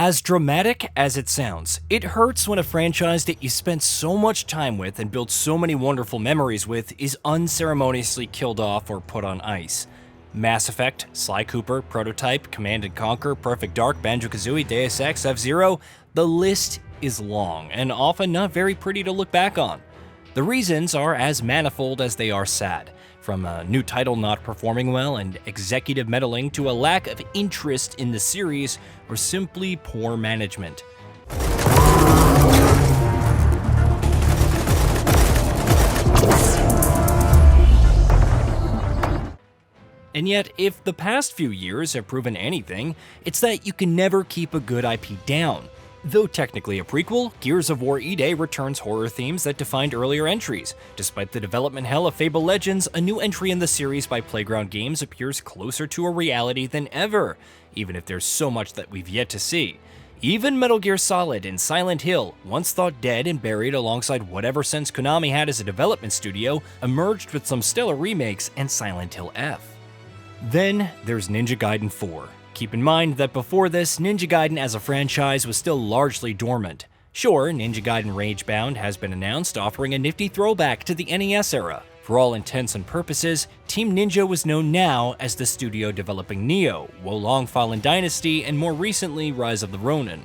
As dramatic as it sounds, it hurts when a franchise that you spent so much time with and built so many wonderful memories with is unceremoniously killed off or put on ice. Mass Effect, Sly Cooper, Prototype, Command & Conquer, Perfect Dark, Banjo-Kazooie, Deus Ex, F-Zero, the list is long and often not very pretty to look back on. The reasons are as manifold as they are sad, from a new title not performing well and executive meddling to a lack of interest in the series or simply poor management. And yet, if the past few years have proven anything, it's that you can never keep a good IP down. Though technically a prequel, Gears of War E-Day returns horror themes that defined earlier entries. Despite the development hell of Fable Legends, a new entry in the series by Playground Games appears closer to a reality than ever, even if there's so much that we've yet to see. Even Metal Gear Solid and Silent Hill, once thought dead and buried alongside whatever sense Konami had as a development studio, emerged with some stellar remakes and Silent Hill F. Then there's Ninja Gaiden 4. Keep in mind that before this, Ninja Gaiden as a franchise was still largely dormant. Sure, Ninja Gaiden Ragebound has been announced, offering a nifty throwback to the NES era. For all intents and purposes, Team Ninja was known now as the studio developing Nioh, Wo Long Fallen Dynasty, and more recently Rise of the Ronin.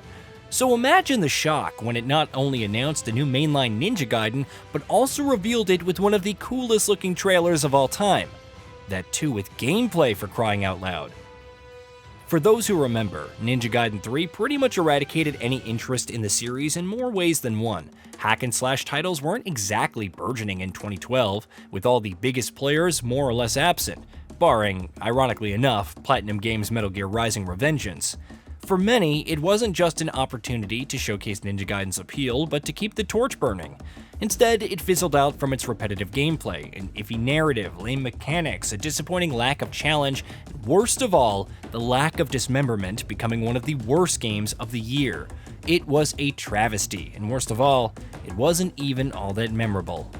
So imagine the shock when it not only announced a new mainline Ninja Gaiden, but also revealed it with one of the coolest looking trailers of all time. That too with gameplay, for crying out loud. For those who remember, Ninja Gaiden 3 pretty much eradicated any interest in the series in more ways than one. Hack-and-slash titles weren't exactly burgeoning in 2012, with all the biggest players more or less absent, barring, ironically enough, Platinum Games' Metal Gear Rising: Revengeance. For many, it wasn't just an opportunity to showcase Ninja Gaiden's appeal, but to keep the torch burning. Instead, it fizzled out from its repetitive gameplay, an iffy narrative, lame mechanics, a disappointing lack of challenge, and worst of all, the lack of dismemberment becoming one of the worst games of the year. It was a travesty, and worst of all, it wasn't even all that memorable.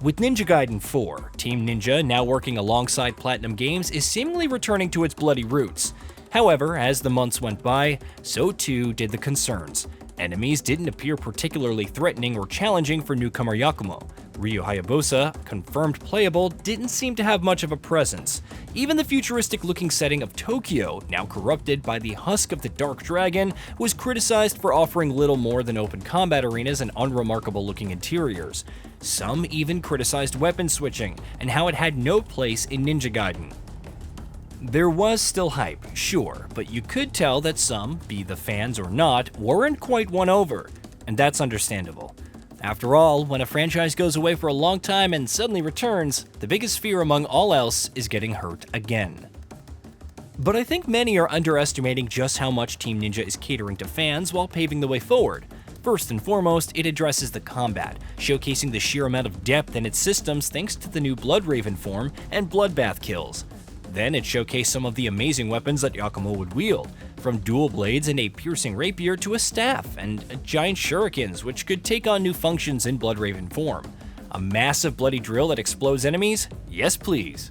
With Ninja Gaiden 4, Team Ninja, now working alongside Platinum Games, is seemingly returning to its bloody roots. However, as the months went by, so too did the concerns. Enemies didn't appear particularly threatening or challenging for newcomer Yakumo. Ryu Hayabusa, confirmed playable, didn't seem to have much of a presence. Even the futuristic-looking setting of Tokyo, now corrupted by the husk of the Dark Dragon, was criticized for offering little more than open combat arenas and unremarkable-looking interiors. Some even criticized weapon switching, and how it had no place in Ninja Gaiden. There was still hype, sure, but you could tell that some, be the fans or not, weren't quite won over, and that's understandable. After all, when a franchise goes away for a long time and suddenly returns, the biggest fear among all else is getting hurt again. But I think many are underestimating just how much Team Ninja is catering to fans while paving the way forward. First and foremost, it addresses the combat, showcasing the sheer amount of depth in its systems thanks to the new Bloodraven form and Bloodbath kills. Then it showcased some of the amazing weapons that Yakumo would wield, from dual blades and a piercing rapier to a staff and giant shurikens, which could take on new functions in Bloodraven form. A massive bloody drill that explodes enemies? Yes please.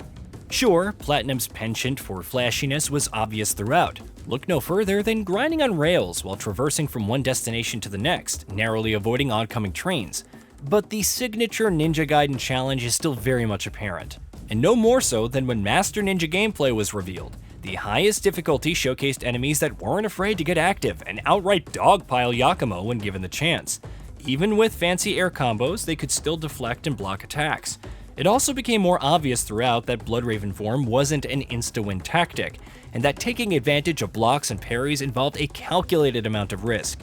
Sure, Platinum's penchant for flashiness was obvious throughout. Look no further than grinding on rails while traversing from one destination to the next, narrowly avoiding oncoming trains. But the signature Ninja Gaiden challenge is still very much apparent. And no more so than when Master Ninja gameplay was revealed. The highest difficulty showcased enemies that weren't afraid to get active and outright dogpile Yakumo when given the chance. Even with fancy air combos, they could still deflect and block attacks. It also became more obvious throughout that Bloodraven form wasn't an insta-win tactic, and that taking advantage of blocks and parries involved a calculated amount of risk.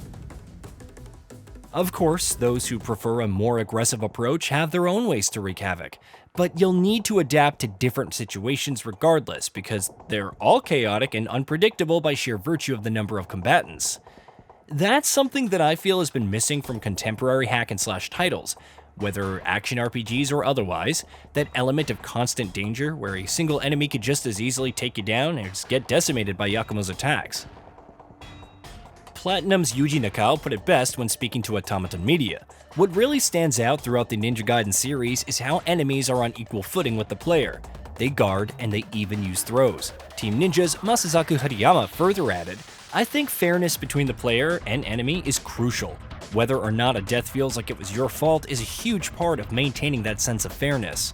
Of course, those who prefer a more aggressive approach have their own ways to wreak havoc, but you'll need to adapt to different situations regardless, because they're all chaotic and unpredictable by sheer virtue of the number of combatants. That's something that I feel has been missing from contemporary hack-and-slash titles, whether action RPGs or otherwise. That element of constant danger where a single enemy could just as easily take you down and just get decimated by Yakumo's attacks. Platinum's Yuji Nakao put it best when speaking to Automaton Media. What really stands out throughout the Ninja Gaiden series is how enemies are on equal footing with the player. They guard and they even use throws. Team Ninja's Masazaku Hariyama further added, "I think fairness between the player and enemy is crucial. Whether or not a death feels like it was your fault is a huge part of maintaining that sense of fairness."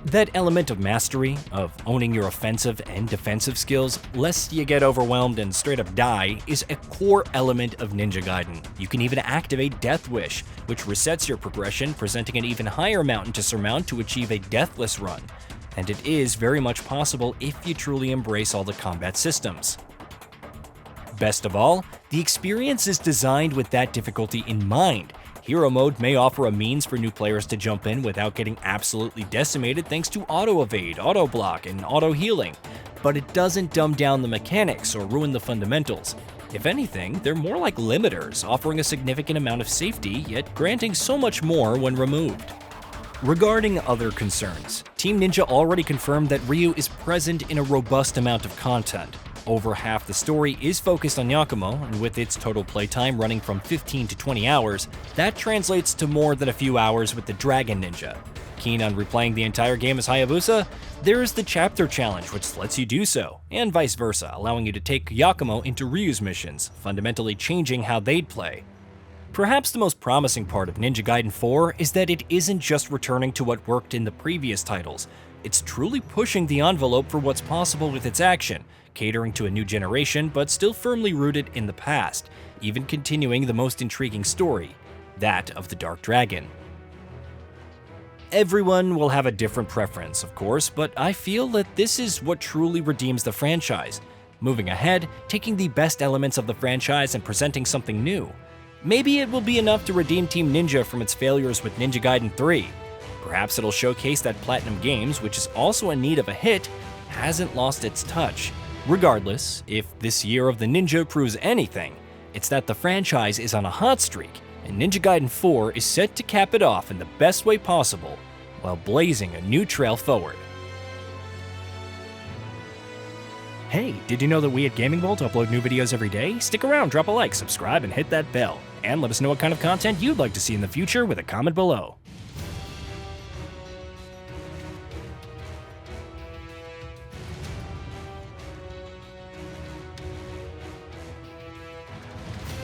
That element of mastery, of owning your offensive and defensive skills, lest you get overwhelmed and straight up die, is a core element of Ninja Gaiden. You can even activate Death Wish, which resets your progression, presenting an even higher mountain to surmount to achieve a deathless run. And it is very much possible if you truly embrace all the combat systems. Best of all, the experience is designed with that difficulty in mind. Hero mode may offer a means for new players to jump in without getting absolutely decimated thanks to auto-evade, auto-block, and auto-healing, but it doesn't dumb down the mechanics or ruin the fundamentals. If anything, they're more like limiters, offering a significant amount of safety, yet granting so much more when removed. Regarding other concerns, Team Ninja already confirmed that Ryu is present in a robust amount of content. Over half the story is focused on Yakumo, and with its total playtime running from 15 to 20 hours, that translates to more than a few hours with the Dragon Ninja. Keen on replaying the entire game as Hayabusa? There is the Chapter Challenge, which lets you do so, and vice versa, allowing you to take Yakumo into Ryu's missions, fundamentally changing how they'd play. Perhaps the most promising part of Ninja Gaiden 4 is that it isn't just returning to what worked in the previous titles. It's truly pushing the envelope for what's possible with its action, catering to a new generation but still firmly rooted in the past, even continuing the most intriguing story, that of the Dark Dragon. Everyone will have a different preference, of course, but I feel that this is what truly redeems the franchise. Moving ahead, taking the best elements of the franchise and presenting something new. Maybe it will be enough to redeem Team Ninja from its failures with Ninja Gaiden 3. Perhaps it'll showcase that Platinum Games, which is also in need of a hit, hasn't lost its touch. Regardless, if this year of the Ninja proves anything, it's that the franchise is on a hot streak, and Ninja Gaiden 4 is set to cap it off in the best way possible, while blazing a new trail forward. Hey, did you know that we at GamingBolt upload new videos every day? Stick around, drop a like, subscribe, and hit that bell. And let us know what kind of content you'd like to see in the future with a comment below.